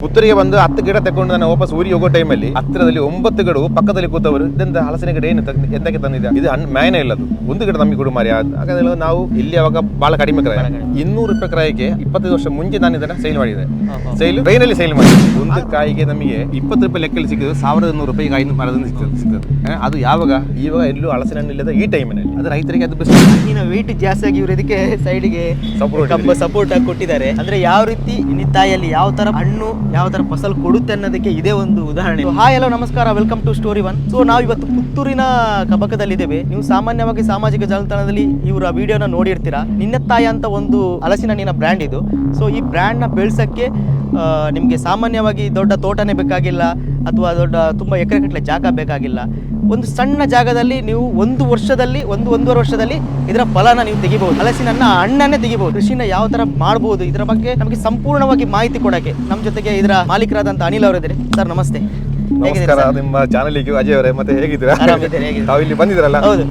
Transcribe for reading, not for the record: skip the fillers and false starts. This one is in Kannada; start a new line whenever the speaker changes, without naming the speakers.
ಪುತ್ತೂರಿಗೆ ಬಂದು 10 ಗಿಡ ತಗೊಂಡು ನಾನು ವಾಪಸ್ ಊರಿಗೆ ಹೋಗೋ ಟೈಮಲ್ಲಿ ಹತ್ತಿರದಲ್ಲಿ 9 ಗಿಡ ಪಕ್ಕದಲ್ಲಿ ಕೂತವರು ಇದೆಂತ ಹಲಸಿನ ಗಿಡ ಏನು ಎಂತಕ್ಕೆ ತಂದಿದೆ ಇದು ಮ್ಯಾನೇ ಇಲ್ಲದು ಒಂದು ಗಿಡ ನಮಗೆ ಕೊಡು ಮಾರಿ ಹಾಗಾದ್ರೆ ನಾವು ಇಲ್ಲಿ ಅವಾಗ ಬಹಳ ಕಡಿಮೆ ಕ್ರಯ 200 ರೂಪಾಯಿ ಕ್ರಾಯಿಗೆ 25 ವರ್ಷ ಮುಂಚೆ ನಾನು ಇದನ್ನ ಸೇಲ್ ಮಾಡಿದೆ ಸೇಲ್ ಟ್ರೈನಲ್ಲಿ ಸೇಲ್ ಮಾಡಿ ಒಂದು ಕಾಯಿಗೆ ನಮಗೆ 20 ರೂಪಾಯಿ ಲೆಕ್ಕಲ್ಲಿ ಸಿಕ್ಕಿದ್ದು 1100 ರೂಪಾಯಿ ಕಾಯಿ ಮರದಿಂದ ಸಿಗ್ತದೆ ಅದು ಯಾವಾಗ ಇವಾಗ ಎಲ್ಲೂ ಹಲಸಿನ ಹಣ್ಣು ಇಲ್ಲದ ಈ ಟೈಮಿನಲ್ಲಿ ಅದು ರೈತರಿಗೆ ಅದು ಬೆಸ್ಟ್
ಹಣ್ಣಿನ ವೆಯ್ಟ್ ಜಾಸ್ತಿ ಆಗಿ ಇವರು ಇದಕ್ಕೆ ಸೈಡ್ಗೆ ಸಪೋರ್ಟ್ ಆಗಿ ಕೊಟ್ಟಿದ್ದಾರೆ ಅಂದ್ರೆ ಯಾವ ರೀತಿ ನಿತಾಯಲ್ಲಿ ಯಾವ ತರ ಹಣ್ಣು ಯಾವ ತರ ಫಸಲ್ ಕೊಡುತ್ತೆ ಅನ್ನೋದಕ್ಕೆ ಇದೇ ಒಂದು ಉದಾಹರಣೆ. ಹಾಯ್ ಹಲೋ ನಮಸ್ಕಾರ, welcome to story one. So ನಾವು ಇವತ್ತು ಪುತ್ತೂರಿನ ಕಬಕದಲ್ಲಿದ್ದೇವೆ. ನೀವು ಸಾಮಾನ್ಯವಾಗಿ ಸಾಮಾಜಿಕ ಜಾಲತಾಣದಲ್ಲಿ ಇವರ ವಿಡಿಯೋನ ನೋಡಿರ್ತೀರಾ. ನಿನ್ನತ್ತಾಯ ಅಂತ ಒಂದು ಹಲಸಿನ ಹಣ್ಣಿನ ಬ್ರ್ಯಾಂಡ್ ಇದು. ಸೊ ಈ ಬ್ರ್ಯಾಂಡ್ ನ ಬೆಳೆಸಕ್ಕೆ ನಿಮಗೆ ಸಾಮಾನ್ಯವಾಗಿ ದೊಡ್ಡ ತೋಟನೇ ಬೇಕಾಗಿಲ್ಲ ಅಥವಾ ದೊಡ್ಡ ತುಂಬ ಎಕರೆ ಜಾಗ ಬೇಕಾಗಿಲ್ಲ. ಒಂದು ಸಣ್ಣ ಜಾಗದಲ್ಲಿ ನೀವು ಒಂದೂವರೆ ವರ್ಷದಲ್ಲಿ ಇದರ ಫಲನ ನೀವು ತೆಗಿಬಹುದು. ಹಲಸಿನ ಹಣ್ಣನ್ನೇ ತೆಗಿಬಹುದು. ಕೃಷಿನ ಯಾವ ತರ ಮಾಡಬಹುದು ಇದರ ಬಗ್ಗೆ ನಮಗೆ ಸಂಪೂರ್ಣವಾಗಿ ಮಾಹಿತಿ ಕೊಡಕ್ಕೆ ನಮ್ಮ ಜೊತೆಗೆ ಇದರ ಮಾಲೀಕರಾದಂತ ಅನಿಲ್ ಅವರಿದ್ದಾರೆ. ಸರ್ ನಮಸ್ತೆ.
ನಮಸ್ಕಾರ. ನಿಮ್ಮ ಚಾನಲ್ ಅಜಯ್ ಅವರೇ, ಮತ್ತೆ ಹೇಗಿದ್ದೀರಾ?
ಆರಾಮಿದ್ದೀರಾ?
ತಾವು ಇಲ್ಲಿ ಬಂದಿದ್ರಲ್ಲ?
ಹೌದು.